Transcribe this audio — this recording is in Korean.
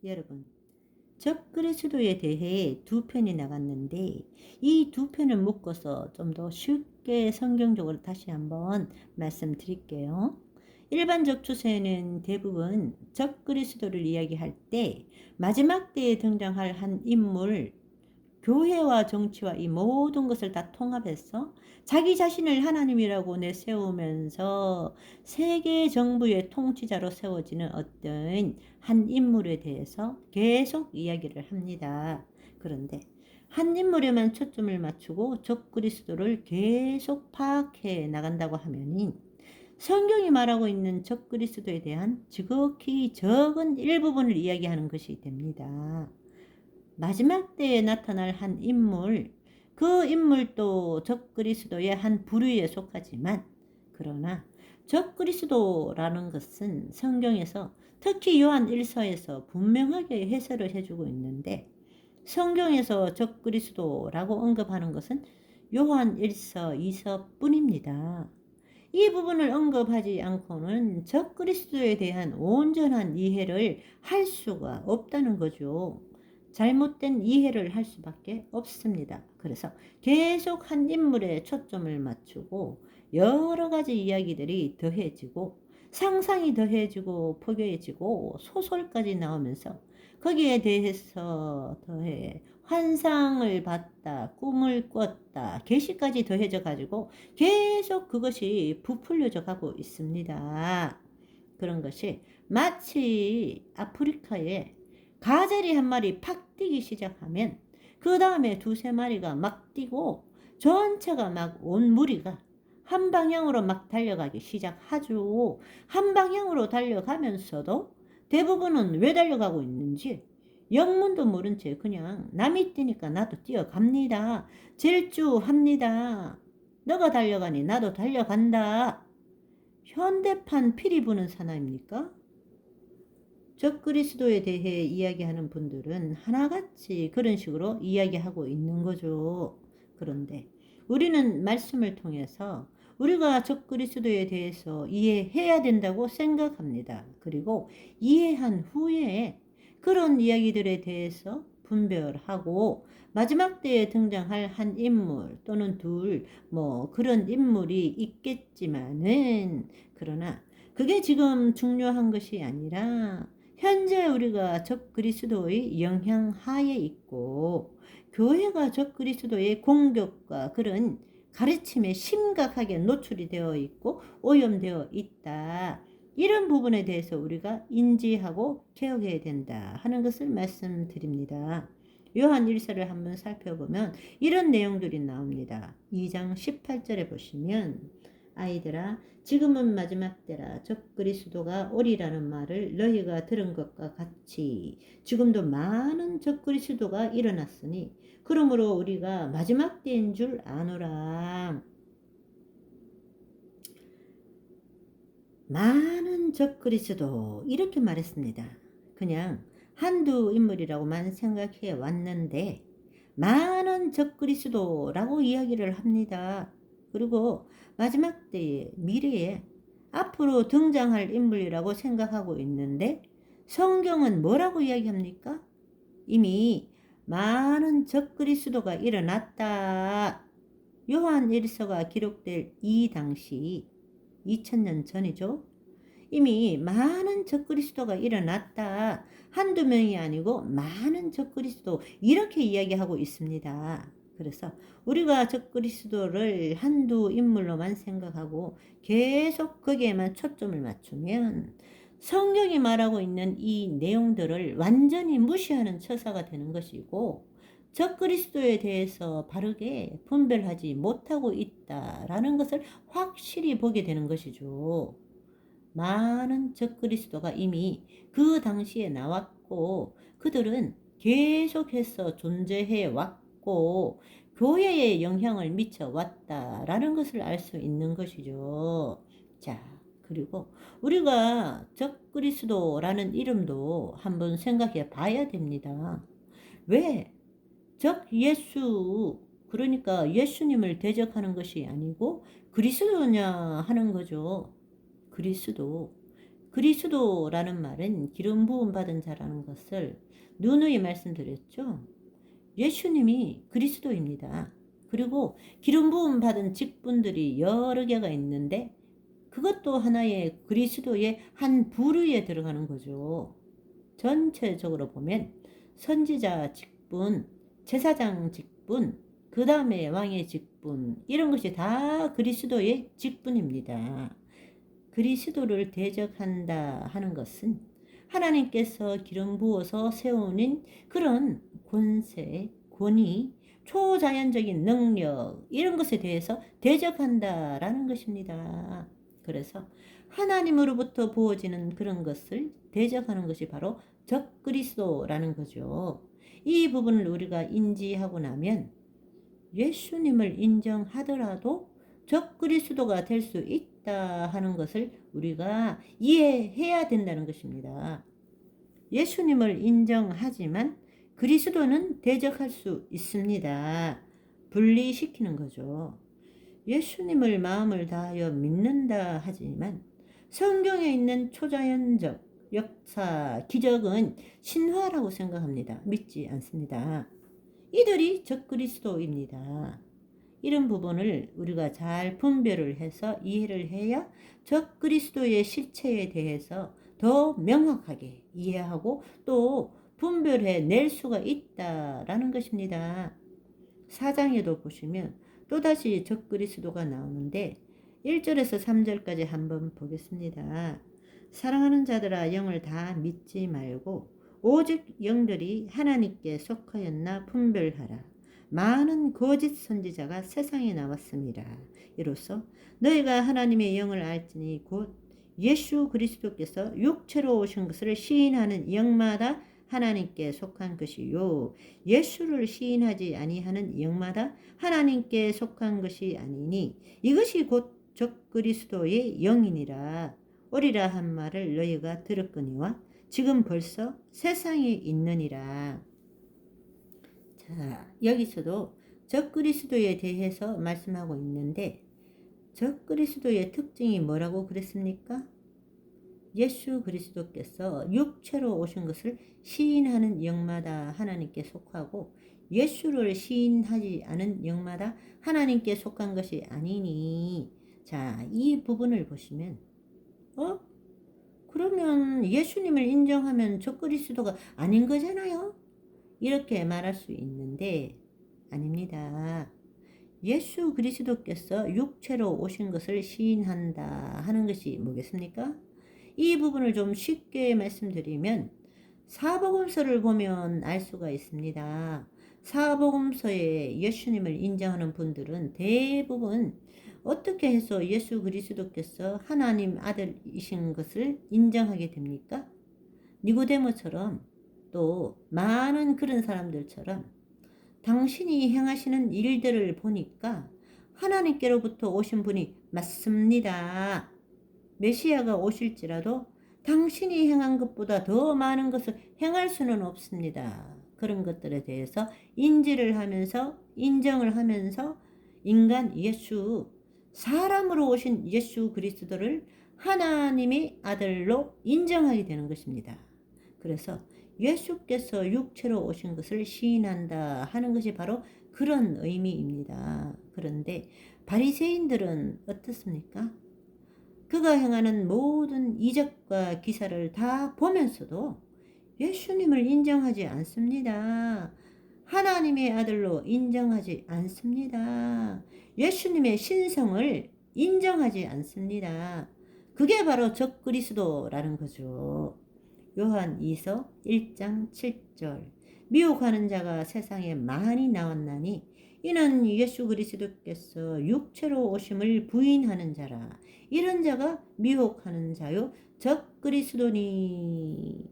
여러분, 적그리스도에 대해 두 편이 나갔는데 이 두 편을 묶어서 좀 더 쉽게 성경적으로 다시 한번 말씀드릴게요. 일반적 추세는 대부분 적그리스도를 이야기할 때 마지막 때에 등장할 한 인물, 교회와 정치와 이 모든 것을 다 통합해서 자기 자신을 하나님이라고 내세우면서 세계 정부의 통치자로 세워지는 어떤 한 인물에 대해서 계속 이야기를 합니다. 그런데 한 인물에만 초점을 맞추고 적그리스도를 계속 파악해 나간다고 하면은 성경이 말하고 있는 적그리스도에 대한 지극히 적은 일부분을 이야기하는 것이 됩니다. 마지막 때에 나타날 한 인물, 그 인물도 적그리스도의 한 부류에 속하지만, 그러나 적그리스도라는 것은 성경에서 특히 요한 1서에서 분명하게 해설을 해주고 있는데, 성경에서 적그리스도라고 언급하는 것은 요한 1서, 2서 뿐입니다. 이 부분을 언급하지 않고는 적그리스도에 대한 온전한 이해를 할 수가 없다는 거죠. 잘못된 이해를 할 수밖에 없습니다. 그래서 계속 한 인물에 초점을 맞추고 여러 가지 이야기들이 더해지고 상상이 더해지고 포교해지고 소설까지 나오면서 거기에 대해서 더해 환상을 봤다, 꿈을 꿨다, 계시까지 더해져 가지고 계속 그것이 부풀려져 가고 있습니다. 그런 것이 마치 아프리카에 가젤이 한 마리 팍 뛰기 시작하면 그 다음에 두세 마리가 막 뛰고 전체가 막 온 무리가 한 방향으로 막 달려가기 시작하죠. 한 방향으로 달려가면서도 대부분은 왜 달려가고 있는지 영문도 모른 채 그냥 남이 뛰니까 나도 뛰어갑니다. 질주합니다. 너가 달려가니 나도 달려간다. 현대판 피리 부는 사나입니까? 적그리스도에 대해 이야기하는 분들은 하나같이 그런 식으로 이야기하고 있는 거죠. 그런데 우리는 말씀을 통해서 우리가 적그리스도에 대해서 이해해야 된다고 생각합니다. 그리고 이해한 후에 그런 이야기들에 대해서 분별하고 마지막 때에 등장할 한 인물 또는 둘 그런 인물이 있겠지만은 그러나 그게 지금 중요한 것이 아니라 현재 우리가 적그리스도의 영향 하에 있고 교회가 적그리스도의 공격과 그런 가르침에 심각하게 노출이 되어 있고 오염되어 있다. 이런 부분에 대해서 우리가 인지하고 개혁해야 된다 하는 것을 말씀드립니다. 요한 1서를 한번 살펴보면 이런 내용들이 나옵니다. 2장 18절에 보시면 아이들아 지금은 마지막 때라 적그리스도가 오리라는 말을 너희가 들은 것과 같이 지금도 많은 적그리스도가 일어났으니 그러므로 우리가 마지막 때인 줄 아노라. 많은 적그리스도 이렇게 말했습니다. 그냥 한두 인물이라고만 생각해 왔는데 많은 적그리스도라고 이야기를 합니다. 그리고 마지막 때의 미래에 앞으로 등장할 인물이라고 생각하고 있는데 성경은 뭐라고 이야기합니까? 이미 많은 적그리스도가 일어났다. 요한 1서가 기록될 이 당시 2000년 전이죠. 이미 많은 적그리스도가 일어났다. 한두 명이 아니고 많은 적그리스도 이렇게 이야기하고 있습니다. 그래서 우리가 적그리스도를 한두 인물로만 생각하고 계속 거기에만 초점을 맞추면 성경이 말하고 있는 이 내용들을 완전히 무시하는 처사가 되는 것이고 적그리스도에 대해서 바르게 분별하지 못하고 있다라는 것을 확실히 보게 되는 것이죠. 많은 적그리스도가 이미 그 당시에 나왔고 그들은 계속해서 존재해 왔고 교회에 영향을 미쳐 왔다라는 것을 알 수 있는 것이죠. 자, 그리고 우리가 적그리스도라는 이름도 한번 생각해 봐야 됩니다. 왜 예수 그러니까 예수님을 대적하는 것이 아니고 그리스도냐 하는 거죠. 그리스도. 그리스도라는 말은 기름 부음 받은 자라는 것을 누누이 말씀드렸죠. 예수님이 그리스도입니다. 그리고 기름 부음 받은 직분들이 여러 개가 있는데 그것도 하나의 그리스도의 한 부류에 들어가는 거죠. 전체적으로 보면 선지자 직분, 제사장 직분, 그 다음에 왕의 직분, 이런 것이 다 그리스도의 직분입니다. 그리스도를 대적한다 하는 것은 하나님께서 기름 부어서 세우는 그런 권세, 권위, 초자연적인 능력, 이런 것에 대해서 대적한다라는 것입니다. 그래서 하나님으로부터 부어지는 그런 것을 대적하는 것이 바로 적그리스도라는 거죠. 이 부분을 우리가 인지하고 나면 예수님을 인정하더라도 적그리스도가 될 수 있다 하는 것을 우리가 이해해야 된다는 것입니다. 예수님을 인정하지만 그리스도는 대적할 수 있습니다. 분리시키는 거죠. 예수님을 마음을 다하여 믿는다 하지만 성경에 있는 초자연적 역사, 기적은 신화라고 생각합니다. 믿지 않습니다. 이들이 적그리스도입니다. 이런 부분을 우리가 잘 분별을 해서 이해를 해야 적그리스도의 실체에 대해서 더 명확하게 이해하고 또 분별해 낼 수가 있다라는 것입니다. 4장에도 보시면 또다시 적그리스도가 나오는데 1절에서 3절까지 한번 보겠습니다. 사랑하는 자들아 영을 다 믿지 말고 오직 영들이 하나님께 속하였나 분별하라. 많은 거짓 선지자가 세상에 나왔습니다. 이로써 너희가 하나님의 영을 알지니 곧 예수 그리스도께서 육체로 오신 것을 시인하는 영마다 하나님께 속한 것이요 예수를 시인하지 아니하는 영마다 하나님께 속한 것이 아니니 이것이 곧 적그리스도의 영이니라. 오리라 한 말을 너희가 들었거니와 지금 벌써 세상에 있느니라. 자, 여기서도 적그리스도에 대해서 말씀하고 있는데 적그리스도의 특징이 뭐라고 그랬습니까? 예수 그리스도께서 육체로 오신 것을 시인하는 영마다 하나님께 속하고 예수를 시인하지 않은 영마다 하나님께 속한 것이 아니니. 자, 이 부분을 보시면 그러면 예수님을 인정하면 적그리스도가 아닌 거잖아요? 이렇게 말할 수 있는데 아닙니다. 예수 그리스도께서 육체로 오신 것을 시인한다 하는 것이 뭐겠습니까? 이 부분을 좀 쉽게 말씀드리면 사복음서를 보면 알 수가 있습니다. 사복음서에 예수님을 인정하는 분들은 대부분 어떻게 해서 예수 그리스도께서 하나님 아들이신 것을 인정하게 됩니까? 니고데모처럼 또 많은 그런 사람들처럼 당신이 행하시는 일들을 보니까 하나님께로부터 오신 분이 맞습니다. 메시아가 오실지라도 당신이 행한 것보다 더 많은 것을 행할 수는 없습니다. 그런 것들에 대해서 인지를 하면서 인정을 하면서 인간 예수, 사람으로 오신 예수 그리스도를 하나님의 아들로 인정하게 되는 것입니다. 그래서 예수께서 육체로 오신 것을 시인한다 하는 것이 바로 그런 의미입니다. 그런데 바리새인들은 어떻습니까? 그가 행하는 모든 이적과 기사를 다 보면서도 예수님을 인정하지 않습니다. 하나님의 아들로 인정하지 않습니다. 예수님의 신성을 인정하지 않습니다. 그게 바로 적그리스도라는 거죠. 요한 2서 1장 7절 미혹하는 자가 세상에 많이 나왔나니 이는 예수 그리스도께서 육체로 오심을 부인하는 자라. 이런 자가 미혹하는 자요 적그리스도니.